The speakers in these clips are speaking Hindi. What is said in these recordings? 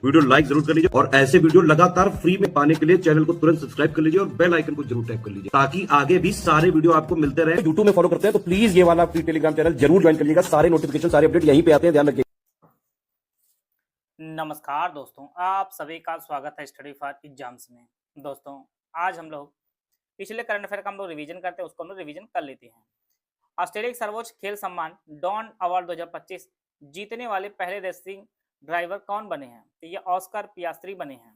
वीडियो लाइक जरूर कर लीजिए और ऐसे वीडियो लगातार फ्री में पाने के लिए चैनल को तुरंत सब्सक्राइब कर लीजिए और बेल आइकन को जरूर टैप कर लीजिए ताकि आगे भी सारे वीडियो आपको मिलते रहे। यूट्यूब में फॉलो करते हैं तो प्लीज ये वाला फ्री टेलीग्राम चैनल जरूर ज्वाइन कर लीजिएगा। सारे नोटिफिकेशन सारे अपडेट यहीं पे आते हैं, ध्यान रखिए। नमस्कार दोस्तों, आप सभी का स्वागत है स्टडी फॉर एग्जाम्स में। दोस्तों, आज हम लोग पिछले करंट अफेयर का हम लोग रिवीजन करते हैं, उसको हम लोग रिवीजन कर लेते हैं। ऑस्ट्रेलिया के सर्वोच्च खेल सम्मान डॉन अवार्ड 2025 जीतने वाले पहले रेसिंग ड्राइवर कौन बने हैं? तो ये ऑस्कर पियास्त्री बने हैं।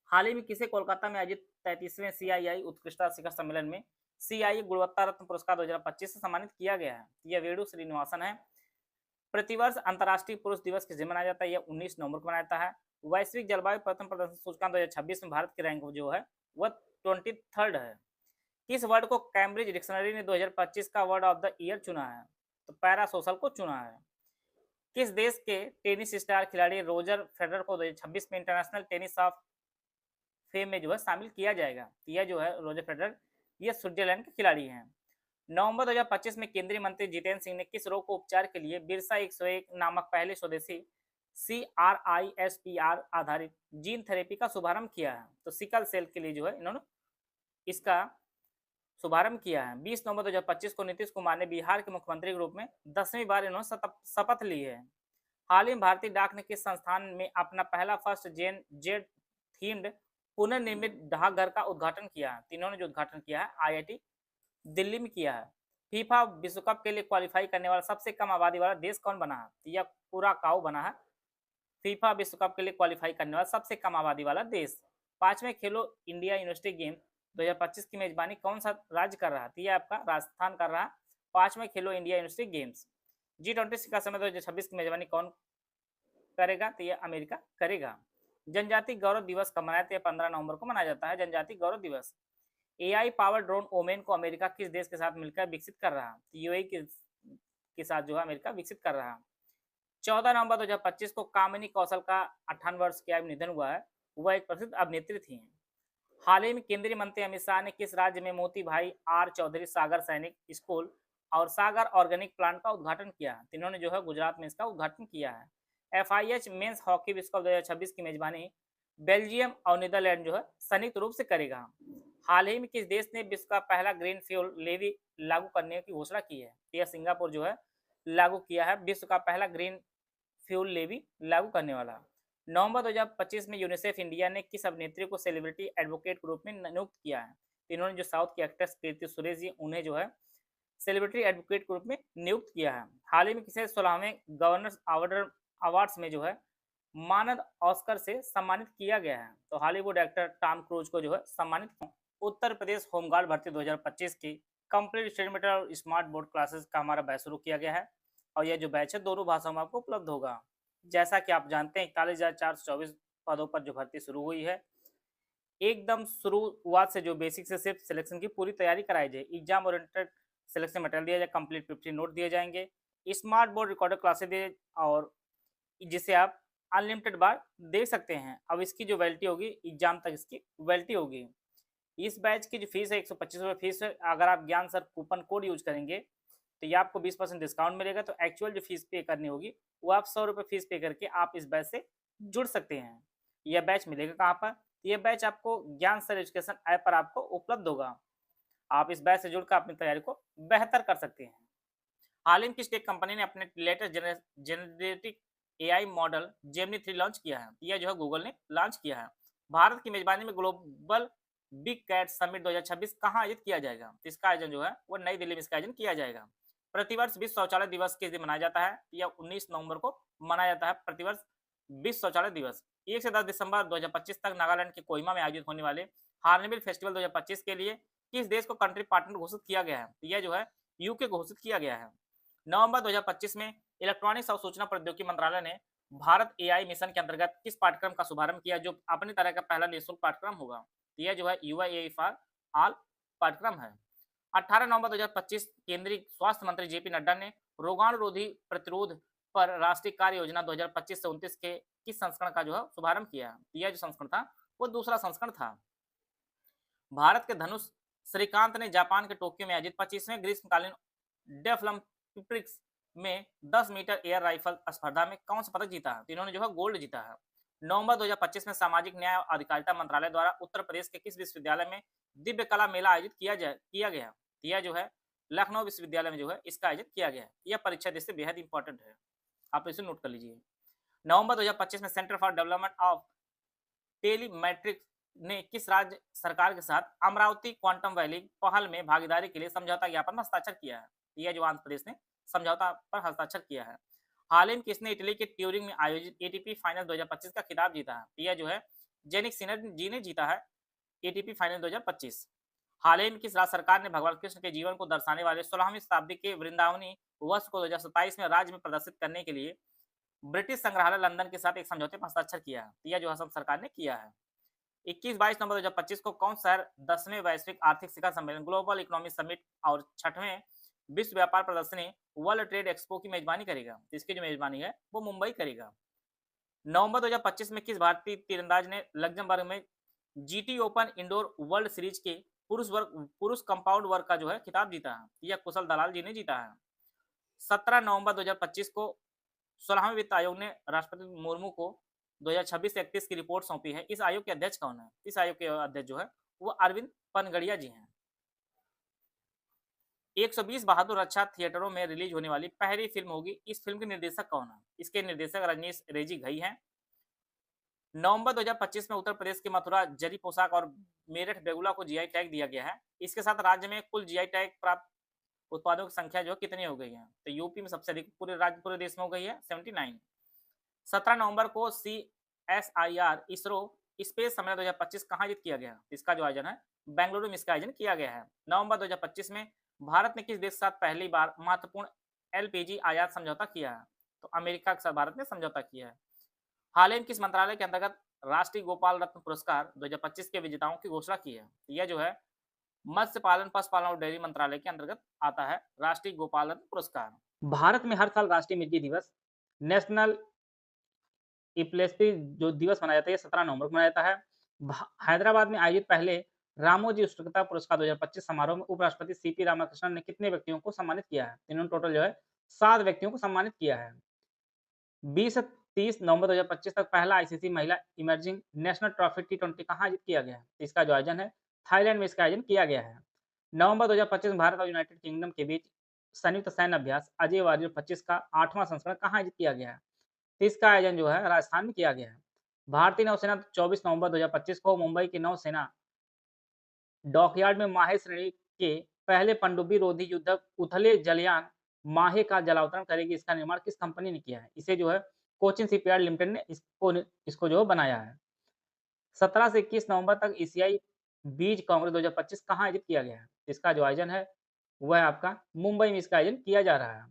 हाल ही में किसे कोलकाता में आयोजित 33वें CII उत्कृष्टता शिखर सम्मेलन में CII गुणवत्ता रत्न पुरस्कार 2025 से सम्मानित किया गया है? यह वेणु श्रीनिवासन है। प्रतिवर्ष अंतर्राष्ट्रीय पुरुष दिवस किस दिन मनाया जाता है? यह 19 नवंबर को मनाया जाता है। वैश्विक जलवायु प्रथम प्रदर्शन सूचकांक 2026 में भारत की रैंक जो है वह 23rd है। किस वर्ड को कैम्ब्रिज डिक्शनरी ने 2025 का वर्ड ऑफ द ईयर चुना है? तो पैरासोशल को चुना है। किस देश के टेनिस स्टार खिलाड़ी रोजर फेडरर को 2026 में इंटरनेशनल टेनिस ऑफ फेम में जो है शामिल किया जाएगा? यह जो है रोजर फेडरर, यह स्विट्जरलैंड के खिलाड़ी हैं। नवंबर 2025 में केंद्रीय मंत्री जितेंद्र सिंह ने किस रोग को उपचार के लिए बिरसा 101 नामक पहले स्वदेशी CRISPR आधारित जीन थेरेपी का शुभारंभ किया है? तो सिकल सेल के लिए जो है इन्होंने इसका शुभारंभ किया है। 20 नवंबर 2025 को नीतीश कुमार ने बिहार के मुख्यमंत्री के रूप में 10वीं बार इन्होंने शपथ ली है। हाल ही में भारतीय डाक ने किस संस्थान में अपना पहला फर्स्ट जेन जेड थीम्ड पुनर्निर्मित डाकघर का उद्घाटन किया है? इन्होंने जो उद्घाटन किया है IIT दिल्ली में किया है। फीफा विश्व कप के लिए क्वालिफाई करने वाला सबसे कम आबादी वाला देश कौन बना है? यह कुराकाओ बना है। फीफा विश्व कप के लिए क्वालिफाई करने वाला सबसे कम आबादी वाला देश। 5वें खेलो इंडिया यूनिवर्सिटी गेम 2025 की मेजबानी कौन सा राज्य कर रहा है? यह आपका राजस्थान कर रहा है 5वें खेलो इंडिया यूनिवर्सिटी गेम्स। G20 शिखर सम्मेलन 2026 की मेजबानी कौन करेगा? तो यह अमेरिका करेगा। जनजाति गौरव दिवस कब मनाया? 15 नवंबर को मनाया जाता है जनजाति गौरव दिवस। AI पावर ड्रोन ओमेन को अमेरिका किस देश के साथ मिलकर विकसित कर रहा है? UAE के साथ जो है अमेरिका विकसित कर रहा है। 14 नवंबर 2025 को कामिनी कौशल का 58 वर्ष की आयु में निधन हुआ है। वह एक प्रसिद्ध अभिनेत्री थी। हाल ही में केंद्रीय मंत्री अमित शाह ने किस राज्य में मोती भाई R चौधरी सागर सैनिक स्कूल और सागर ऑर्गेनिक प्लांट का उद्घाटन किया है? इन्होंने जो है गुजरात में इसका उद्घाटन किया है। FIH मेंस हॉकी विश्व कप 2026 की मेजबानी बेल्जियम और नीदरलैंड जो है संयुक्त रूप से करेगा। हाल ही में किस देश ने विश्व का पहला ग्रीन फ्यूल लेवी लागू करने की घोषणा की है? यह सिंगापुर जो है लागू किया है विश्व का पहला ग्रीन फ्यूल लेवी लागू करने वाला। नवंबर 2025 में यूनिसेफ इंडिया ने किस अभिनेत्री को सेलिब्रिटी एडवोकेट के रूप में नियुक्त किया है? इन्होंने जो साउथ की एक्ट्रेस कीर्ति सुरेश जी उन्हें जो है सेलिब्रिटी एडवोकेट के रूप में नियुक्त किया है। हाल ही में किसे 16वें गवर्नर्स अवार्ड्स में जो है मानद ऑस्कर से सम्मानित किया गया है? तो हॉलीवुड एक्टर टॉम क्रूज को जो है सम्मानित। उत्तर प्रदेश होमगार्ड भर्ती 2025 की कंप्लीट स्टेटमेंट और स्मार्ट बोर्ड क्लासेस का हमारा बैच शुरू किया गया है और यह जो बैच है दोनों भाषाओं में आपको उपलब्ध होगा। जैसा कि आप जानते हैं 41,424 पदों पर जो भर्ती शुरू हुई है, एकदम शुरुआत से जो बेसिक से सिर्फ सिलेक्शन की पूरी तैयारी कराई जाए। एग्जाम ओरिएंटेड सिलेक्शन मटेरियल दिया जाए, कंप्लीट 50 नोट दिए जाएंगे, स्मार्ट बोर्ड रिकॉर्डेड क्लासेस दिए और जिसे आप अनलिमिटेड बार देख सकते हैं। अब इसकी जो वैलिडिटी होगी एग्जाम तक इसकी वैलिडिटी होगी। इस बैच की जो फीस है 125 रुपये फीस है। अगर आप ज्ञान सर कूपन कोड यूज करेंगे तो ये आपको 20% डिस्काउंट मिलेगा। तो एक्चुअल जो फीस पे करनी होगी वो आप 100 रुपये फीस पे करके आप इस बैच से जुड़ सकते हैं। यह बैच मिलेगा कहाँ पर? यह बैच आपको ज्ञान सर एजुकेशन ऐप पर आपको उपलब्ध होगा। आप इस बैच से जुड़कर अपनी तैयारी को बेहतर कर सकते हैं। हाल ही में किस टेक कंपनी ने अपने latest generative AI model Gemini 3 launch किया है? यह जो है गूगल ने लॉन्च किया है। भारत की मेजबानी में ग्लोबल बिग कैट समिट 2026 कहाँ आयोजित किया जाएगा? इसका आयोजन जो है वो नई दिल्ली में इसका आयोजन किया जाएगा। प्रतिवर्ष विश्व शौचालय दिवस किस दिन मनाया जाता है? यह 19 नवंबर को मनाया जाता है प्रतिवर्ष विश्व शौचालय दिवस। 1 से 10 दिसंबर 2025 तक नागालैंड के कोहिमा में आयोजित होने वाले हार्नबिल फेस्टिवल 2025 के लिए किस देश को कंट्री पार्टनर घोषित किया गया है? यह जो है यूके घोषित किया गया है। नवंबर 2025 में इलेक्ट्रॉनिक्स और सूचना प्रौद्योगिकी मंत्रालय ने भारत AI मिशन के अंतर्गत किस पाठ्यक्रम का शुभारंभ किया जो अपनी तरह का पहला निःशुल्क पाठ्यक्रम होगा? यह जो है युवा AI फॉर ऑल पाठ्यक्रम है। 18 नवंबर 2025 केंद्रीय स्वास्थ्य मंत्री JP नड्डा ने रोगाणुरोधी प्रतिरोध पर राष्ट्रीय कार्य योजना 2025 से 29 के किस संस्करण का जो है शुभारंभ किया? यह जो संस्करण था वो दूसरा संस्करण था। भारत के धनुष श्रीकांत ने जापान के टोक्यो में आयोजित 25वें ग्रीष्मकालीन डेफलिम्पिक्स में 10 मीटर एयर राइफल स्पर्धा में कौन सा पदक जीता है? इन्होंने जो है गोल्ड जीता है। नवंबर 2025 में सामाजिक न्याय और अधिकारिता मंत्रालय द्वारा उत्तर प्रदेश के किस विश्वविद्यालय में दिव्य कला मेला आयोजित किया गया? यह जो है लखनऊ विश्वविद्यालय में जो है इसका आयोजित किया गया है। यह परीक्षा दृष्टि से बेहद इंपॉर्टेंट है, आप इसे नोट कर लीजिए। नवंबर 2025 में सेंटर फॉर डेवलपमेंट ऑफ टेलीमेट्रिक्स ने किस राज्य सरकार के साथ अमरावती क्वांटम वैली पहल में भागीदारी के लिए समझौता ज्ञापन पर हस्ताक्षर किया है? यह जो आंध्र प्रदेश ने समझौता पर हस्ताक्षर किया है। हाल ही में किसने इटली के ट्यूरिंग में आयोजित एटीपी फाइनल 2025 का खिताब जीता है? यह जो है जेनिक सिनर जी ने जीता है एटीपी फाइनल 2025। हाल ही में किस राज्य सरकार ने भगवान कृष्ण के जीवन को दर्शाने वाले 16वीं शताब्दी के वृंदावनी वर्ष को 2027 में राज्य में प्रदर्शित करने के लिए ब्रिटिश संग्रहालय लंदन के साथ एक समझौते पर हस्ताक्षर किया है? यह जो असम सरकार ने किया है। 21-22 नवंबर 2025 को कौन शहर 10वें वैश्विक आर्थिक शिखर सम्मेलन ग्लोबल इकोनॉमिक समिट और 6वें विश्व व्यापार प्रदर्शनी वर्ल्ड ट्रेड एक्सपो की मेजबानी करेगा? तो इसकी जो मेजबानी है वो मुंबई करेगा। नवंबर 2025 में किस भारतीय तीरंदाज ने लग्जमबर्ग में GT open indoor world series के पुरुष कंपाउंड वर्ग का जो है खिताब जीता है? यह कुशल दलाल जी ने जीता है। 17 नवंबर 2025 को 16वें वित्त आयोग ने राष्ट्रपति मुर्मू को 2026 से 31 की रिपोर्ट सौंपी है। इस आयोग के अध्यक्ष कौन है? इस आयोग के अध्यक्ष जो है वो अरविंद पनगड़िया जी हैं। 120 बहादुर रक्षा थिएटरों में रिलीज होने वाली पहली फिल्म होगी। इस फिल्म के निर्देशक कौन है? इसके निर्देशक रजनीश रेजी घई हैं। नवंबर 2025 में उत्तर प्रदेश के मथुरा जरी पोशाक और मेरठ बेगुला को जीआई टैग दिया गया है। इसके साथ राज्य में कुल जीआई टैग प्राप्त उत्पादों की संख्या जो कितनी हो गई है? तो यूपी में सबसे अधिक पूरे देश में हो गई है 79। 17 नवंबर को CSIR इसरो स्पेस सम्मेलन 2025 कहाँ आयोजित किया गया? इसका जो आयोजन है बेंगलुरु में इसका आयोजन किया गया है। नवंबर 2025 में भारत ने किस देश के साथ पहली बार महत्वपूर्ण LPG आयात समझौता किया है? तो अमेरिका के साथ भारत ने समझौता किया है। हाल ही में किस मंत्रालय के अंतर्गत राष्ट्रीय गोपाल रत्न पुरस्कार 2025 के विजेताओं की घोषणा की है? यह जो है मत्स्य पालन पशुपालन और डेयरी मंत्रालय के अंतर्गत आता है राष्ट्रीय गोपाल रत्न पुरस्कार। भारत में हर साल राष्ट्रीय मिर्गी दिवस नेशनल इप्लेस्पी जो दिवस मनाया जाता है 17 नवंबर को मनाया जाता है। हैदराबाद में आयोजित पहले रामोजी उत्कृष्टता पुरस्कार 2025 समारोह में उपराष्ट्रपति सीपी राधाकृष्णन ने कितने व्यक्तियों को सम्मानित किया है? इन्होंने टोटल जो है 7 व्यक्तियों को सम्मानित किया है। 20 से 30 नवंबर 2025 तक पहला आईसीसी महिला इमर्जिंग नेशनल ट्रॉफी T20 कहाँ आयोजित किया गया है? इसका जो आयोजन है थाईलैंड में इसका आयोजन किया गया है। नवंबर 2025 में भारत और यूनाइटेड किंगडम के बीच संयुक्त सैन्य अभ्यास अजय वॉरियर 25 का 8वां संस्करण कहाँ आयोजित किया गया है? इसका आयोजन जो है राजस्थान में किया गया है। भारतीय नौसेना 24 नवंबर 2025 को मुंबई की नौसेना डॉकयार्ड में माहे श्रेणी के पहले पनडुब्बी रोधी युद्धक उथले जलयान माहे का जलावतरण करेगी। इसका निर्माण किस कंपनी ने किया है? इसे जो है कोचिन शिपयार्ड लिमिटेड ने इसको जो बनाया है। 17 से 21 नवंबर तक एशियाई बीज कांग्रेस 2025 कहाँ आयोजित किया गया है? इसका जो आयोजन है वह आपका मुंबई में इसका आयोजन किया जा रहा है।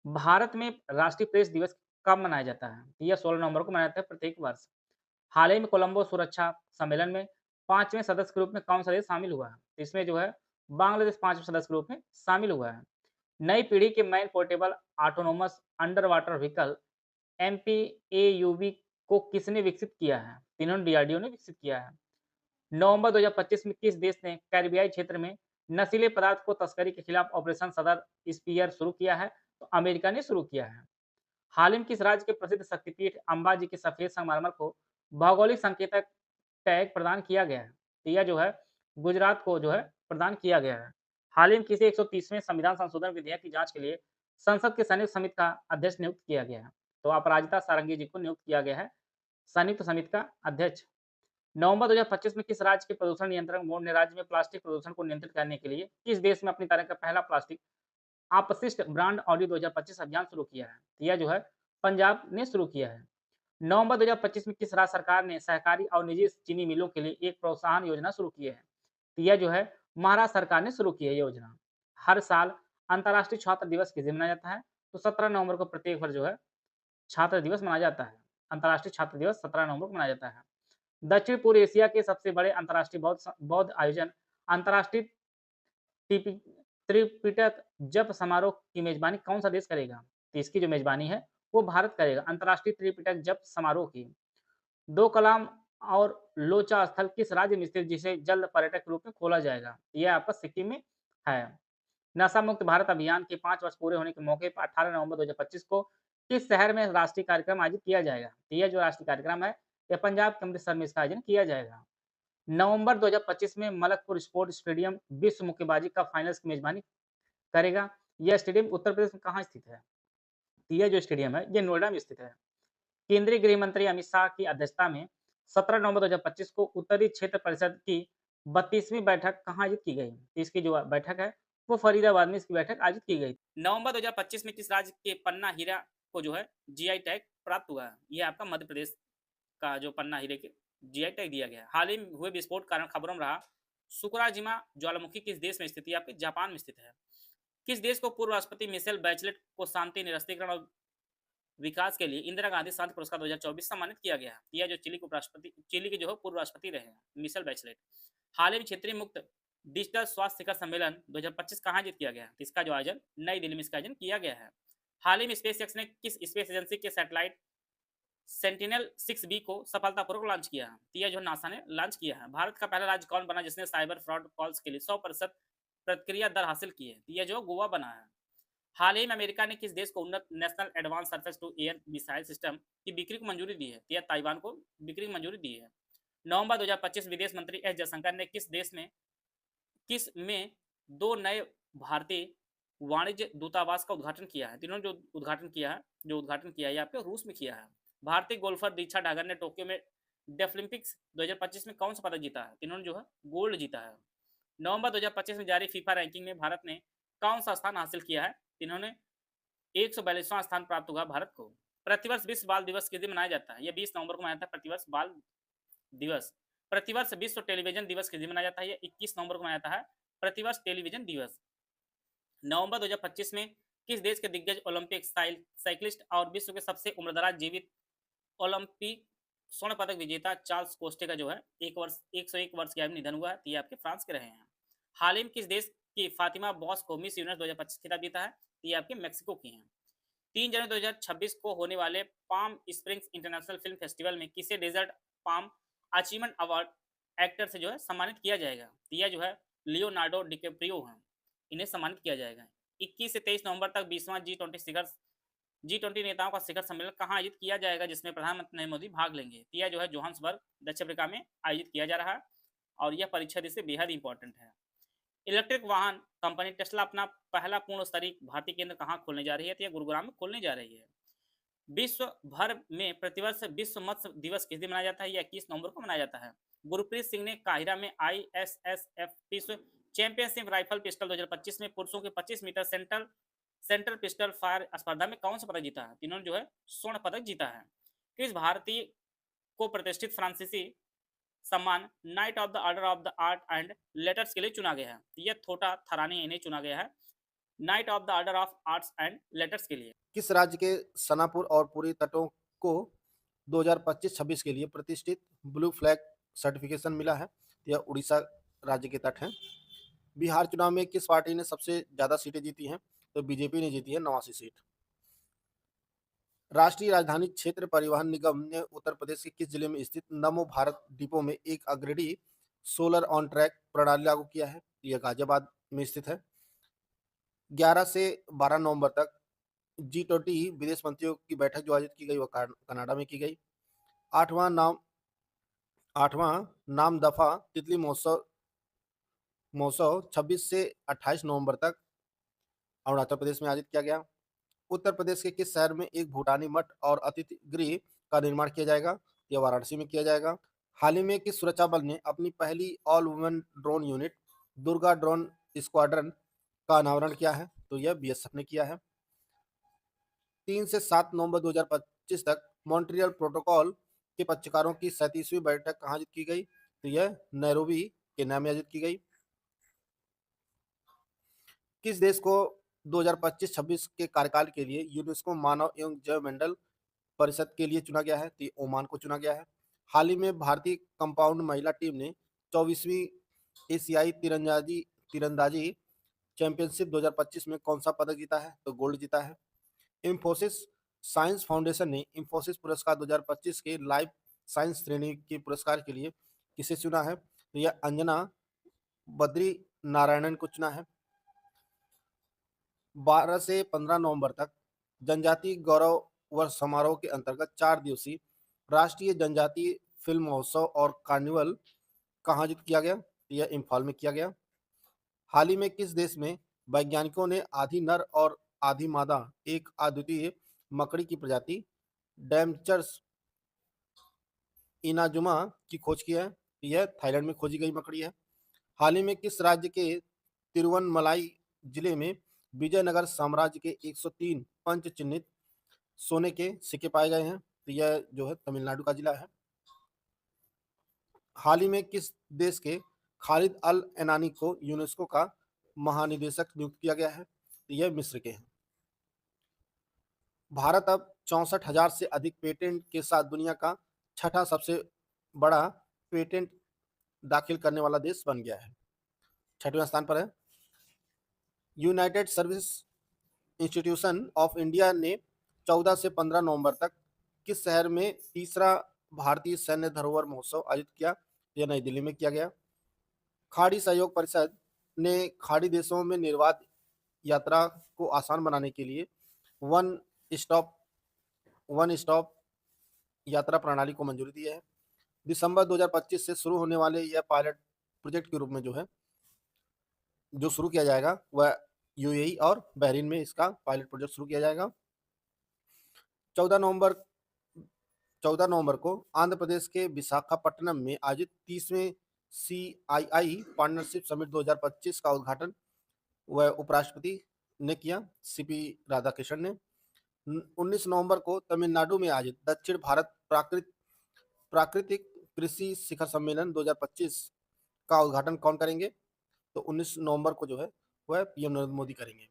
भारत में राष्ट्रीय प्रेस दिवस कब मनाया जाता है? यह 16 नवंबर को मनाया जाता है प्रत्येक वर्ष। हाल ही में कोलंबो सुरक्षा सम्मेलन में 5वें सदस्य के रूप में कौन सा देश शामिल हुआ है? इसमें जो है बांग्लादेश 5वें सदस्य के रूप में शामिल हुआ है। नई पीढ़ी के man portable autonomous under water vehicle MPAUV को किसने विकसित किया है? इन्होंने DRDO ने विकसित किया है। नवंबर 2025 में किस देश ने कैरिबियाई क्षेत्र में नशीले पदार्थ को तस्करी के खिलाफ ऑपरेशन सदर स्पीयर शुरू किया है? तो अमेरिका ने शुरू किया है। हाल ही में किस राज्य के प्रसिद्ध शक्तिपीठ अंबाजी के सफेद संगमरमर को भौगोलिक संकेतक टैग प्रदान किया गया है? तो यह जो है गुजरात को जो है प्रदान किया गया है। हाल ही में किसी 130वें संविधान संशोधन विधेयक की जांच के लिए संसद के संयुक्त समिति का अध्यक्ष नियुक्त किया गया है। तो अपराजिता सारंगी जी को नियुक्त किया गया है संयुक्त समिति का अध्यक्ष। नवंबर 2025 में किस राज्य के प्रदूषण नियंत्रण बोर्ड ने राज्य में प्लास्टिक प्रदूषण को नियंत्रित करने के लिए किस देश में अपनी तरह का पहला प्लास्टिक अपशिष्ट ब्रांड ऑडिट 2025 अभियान शुरू किया है? यह जो है पंजाब ने शुरू किया है। नवंबर 2025 में किस राज्य सरकार ने सहकारी और निजी चीनी मिलों के लिए एक प्रोत्साहन योजना शुरू की है? यह जो है महाराष्ट्र सरकार ने शुरू की है योजना। हर साल अंतर्राष्ट्रीय छात्र दिवस किस दिन मनाया जाता है? तो 17 नवंबर को प्रत्येक वर्ष जो है छात्र दिवस मनाया जाता है। अंतर्राष्ट्रीय छात्र दिवस 17 नवंबर को मनाया जाता है। दक्षिण पूर्व एशिया के सबसे बड़े अंतर्राष्ट्रीय बौद्ध आयोजन अंतर्राष्ट्रीय त्रिपिटक जप समारोह की मेजबानी कौन सा देश करेगा? तो इसकी जो मेजबानी है वो भारत करेगा अंतर्राष्ट्रीय त्रिपिटक जप समारोह की। दो कलाम और लोचा स्थल किस राज्य में स्थित जिसे जल्द पर्यटक के रूप में खोला जाएगा? यह आपका सिक्किम में है। नशा मुक्त भारत अभियान के 5 वर्ष पूरे होने के मौके पर 18 नवंबर 2025 को किस शहर में राष्ट्रीय कार्यक्रम आयोजित किया जाएगा? यह जो राष्ट्रीय कार्यक्रम है या पंजाब के अमृतसर में इसका आयोजन किया जाएगा। नवंबर 2025 में मलकपुर स्पोर्ट स्टेडियम विश्व मुक्केबाजी का फाइनल्स की मेजबानी करेगा। यह स्टेडियम उत्तर प्रदेश में कहाँ स्थित है? तो यह जो स्टेडियम है, ये नोएडा में स्थित है। केंद्रीय गृह मंत्री अमित शाह की अध्यक्षता में 17 नवंबर 2025 को उत्तरी क्षेत्र परिषद की 32वीं बैठक कहाँ आयोजित की गई? तो इसकी जो बैठक है, वो फरीदाबाद में इसकी बैठक आयोजित की गई। नवंबर 2025 में किस राज्य के पन्ना हीरा को जो है जीआई टैग प्राप्त हुआ है? ये आपका मध्य प्रदेश का जो पन्ना हीरे के जीआई टैग दिया गया है। हाल ही में हुए विस्फोट के कारण खबरों में रहा सुकुराजिमा ज्वालामुखी किस देश में स्थित है? आपके जापान में स्थित है। किस देश को पूर्व राष्ट्रपति मिशेल बैचलेट को शांति, निरस्त्रीकरण और विकास के लिए इंदिरा गांधी शांति पुरस्कार 2024 सम्मानित किया गया है? यह जो चिली के उपराष्ट्रपति, चिली के जो है पूर्व राष्ट्रपति रहे हैं मिशेल बैचलेट। हाल ही में क्षेत्रीय मुक्त डिजिटल स्वास्थ्य शिखर सम्मेलन 2025 कहाँ आयोजित किया गया है? तो इसका जो आयोजन नई दिल्ली में इसका आयोजन किया गया है। हाल ही में स्पेस एक्स ने किस स्पेस एजेंसी के सैटेलाइट सेंटिनल 6B को सफलतापूर्वक लॉन्च किया है? तो यह जो नासा ने लॉन्च किया है। भारत का पहला राज्य कौन बना जिसने साइबर फ्रॉड कॉल्स के लिए 100% प्रतिक्रिया दर हासिल की है? तो यह जो गोवा बना है। हाल ही में अमेरिका ने किस देश को उन्नत national advance surface to air missile system की बिक्री को मंजूरी दी है? तो यह ताइवान को बिक्री की मंजूरी दी है। नवंबर 2025 विदेश मंत्री एस जयशंकर ने किस में 2 नए भारतीय वाणिज्य दूतावास का उद्घाटन किया है? इन्होंने जो उद्घाटन किया है ये आपके रूस में किया है। भारतीय गोल्फर दीक्षा डागर ने टोक्यो में डेफलिम्पिक्स 2025 में कौन सा पदक जीता है? इन्होंने जो है गोल्ड जीता है। नवंबर 2025 में जारी फीफा रैंकिंग में भारत ने कौन सा स्थान हासिल किया है? इन्होंने 142वां स्थान प्राप्त हुआ भारत को। प्रतिवर्ष विश्व बाल दिवस किस दिन मनाया जाता है? यह 20 नवंबर को मनाया जाता है प्रतिवर्ष बाल दिवस। प्रतिवर्ष विश्व टेलीविजन दिवस किस दिन मनाया जाता है? यह 21 नवंबर को मनाया जाता है प्रतिवर्ष टेलीविजन दिवस। नवंबर 2025 में किस देश के दिग्गज ओलंपिक साइक्लिस्ट और विश्व के सबसे उम्रदराज जीवित ओलंपिक स्वर्ण पदक विजेता चार्ल्स कोस्टे का जो है 101 वर्ष की आयु में निधन हुआ है? ये आपके फ्रांस के रहे हैं। हाल ही में किस देश की फातिमा बॉस को मिस यूनिवर्स 2025 खिताब जीता है? ये आपके मेक्सिको की हैं। 3 जनवरी 2026 को होने वाले Palm Springs International Film Festival में किसे Desert Palm Achievement Award actor से जो है सम्मानित किया जाएगा? यह जो है लियोनार्डो डिकैप्रियो हैं, इन्हें सम्मानित किया जाएगा। 21 से 23 नवंबर तक 20वां G20 नेताओं का शिखर सम्मेलन कहाँ आयोजित किया जाएगा जिसमें प्रधानमंत्री नरेंद्र मोदी भाग लेंगे? यह जो है जोहान्सबर्ग दक्षिण अफ्रीका में आयोजित किया जा रहा है और यह परीक्षा से बेहद इंपॉर्टेंट है। इलेक्ट्रिक वाहन कंपनी टेस्ला अपना पहला पूर्ण स्तरीय भारतीय केंद्र कहाँ खोलने जा रही है? तो यह गुरुग्राम में खोलने जा रही है। विश्व भर में प्रतिवर्ष विश्व मत्स्य दिवस किस दिन मनाया जाता है? यह 21 नवंबर को मनाया जाता है। गुरप्रीत सिंह ने काहिरा में ISSF विश्व चैंपियनशिप राइफल पिस्टल 2025 में पुरुषों के 25 मीटर सेंट्रल पिस्टल फायर स्पर्धा में कौन सा पदक जीता है? इन्होंने जो है स्वर्ण पदक जीता है। किस भारतीय को प्रतिष्ठित फ्रांसीसी सम्मान night of the order of the art and letters के लिए चुना गया है? यह थोटा थरानी इन्हें चुना गया है night of the order of arts and letters के लिए। किस राज्य के सनापुर और पूरी तटों को 2025-26 के लिए प्रतिष्ठित ब्लू फ्लैग सर्टिफिकेशन मिला है? यह उड़ीसा राज्य के तट हैं। बिहार चुनाव में किस पार्टी ने सबसे ज्यादा सीटें जीती हैं? तो बीजेपी ने जीती है 89 सीट। राष्ट्रीय राजधानी क्षेत्र परिवहन निगम ने उत्तर प्रदेश के किस जिले में स्थित नमो भारत डिपो में एक अग्रणी सोलर ऑन ट्रैक प्रणाली लागू किया है? यह गाजियाबाद में स्थित है। 11 से 12 नवंबर तक G20 विदेश मंत्रियों की बैठक जो आयोजित की गई वह कनाडा में की गई। आठवां नाम दफा तितली महोत्सव 26 से 28 नवंबर तक अरुणाचल प्रदेश में आयोजित किया गया। उत्तर प्रदेश के किस शहर में एक भूटानी मठ और अतिथि गृह का निर्माण किया जाएगा? यह वाराणसी में किया जाएगा। हाल ही में किस सुरक्षा बल ने अपनी पहली all women drone unit Durga drone squadron का अनावरण किया है? तो यह BSF ने किया है। 3 से 7 नवंबर 2025 तक मॉन्ट्रियल प्रोटोकॉल के पक्षकारों की 37वीं बैठक कहाँ आयोजित की गई? तो यह नैरोबी के नाम आयोजित की गई। किस देश को 2025-26 के कार्यकाल के लिए यूनेस्को मानव एवं जैव मंडल परिषद के लिए चुना गया है? तो ओमान को चुना गया है। हाल ही में भारतीय कंपाउंड महिला टीम ने 24वीं एशियाई तीरंदाजी चैंपियनशिप 2025 में कौन सा पदक जीता है? तो गोल्ड जीता है। इंफोसिस साइंस फाउंडेशन ने इंफोसिस पुरस्कार 2025 के लाइफ साइंस श्रेणी के पुरस्कार के लिए किसे चुना है? तो यह अंजना बद्री नारायणन को चुना है। 12 से 15 नवंबर तक जनजातीय गौरव वर्ष समारोह के अंतर्गत 4 दिवसीय राष्ट्रीय जनजातीय फिल्म महोत्सव और कार्निवल कहाँ आयोजित किया गया? यह इम्फाल में किया गया। हाल ही में किस देश में वैज्ञानिकों ने आधी नर और आधी मादा एक अद्वितीय मकड़ी की प्रजाति डैमचर्स इनाजुमा की खोज की है? यह थाईलैंड में खोजी गई मकड़ी है। हाल ही में किस राज्य के तिरुवनमलाई जिले में विजयनगर साम्राज्य के 103 पंच चिन्हित सोने के सिक्के पाए गए हैं? तो यह जो है तमिलनाडु का जिला है। हाल ही में किस देश के खालिद अल एनानी को यूनेस्को का महानिदेशक नियुक्त किया गया है? तो यह मिस्र के हैं। भारत अब 64,000 से अधिक पेटेंट के साथ दुनिया का छठा सबसे बड़ा पेटेंट दाखिल करने वाला देश बन गया है। 6वें स्थान पर है। United service institution of India ने 14 से 15 नवंबर तक किस शहर में तीसरा भारतीय सैन्य धरोहर महोत्सव आयोजित किया? यह नई दिल्ली में किया गया। खाड़ी सहयोग परिषद ने खाड़ी देशों में निर्बाध यात्रा को आसान बनाने के लिए वन स्टॉप यात्रा प्रणाली को मंजूरी दी है। दिसंबर 2025 से शुरू होने वाले यह पायलट प्रोजेक्ट के रूप में जो शुरू किया जाएगा वह यूएई और बहरीन में इसका पायलट प्रोजेक्ट शुरू किया जाएगा। 14 नवंबर को आंध्र प्रदेश के विशाखापट्टनम में आयोजित 30वें CII पार्टनरशिप समिट 2025 का उद्घाटन वह उपराष्ट्रपति ने किया, CP राधाकृष्णन ने। 19 नवंबर को तमिलनाडु में आयोजित दक्षिण भारत प्राकृतिक कृषि शिखर सम्मेलन 2025 का उद्घाटन कौन करेंगे? तो 19 नवंबर को जो है वह PM नरेंद्र मोदी करेंगे।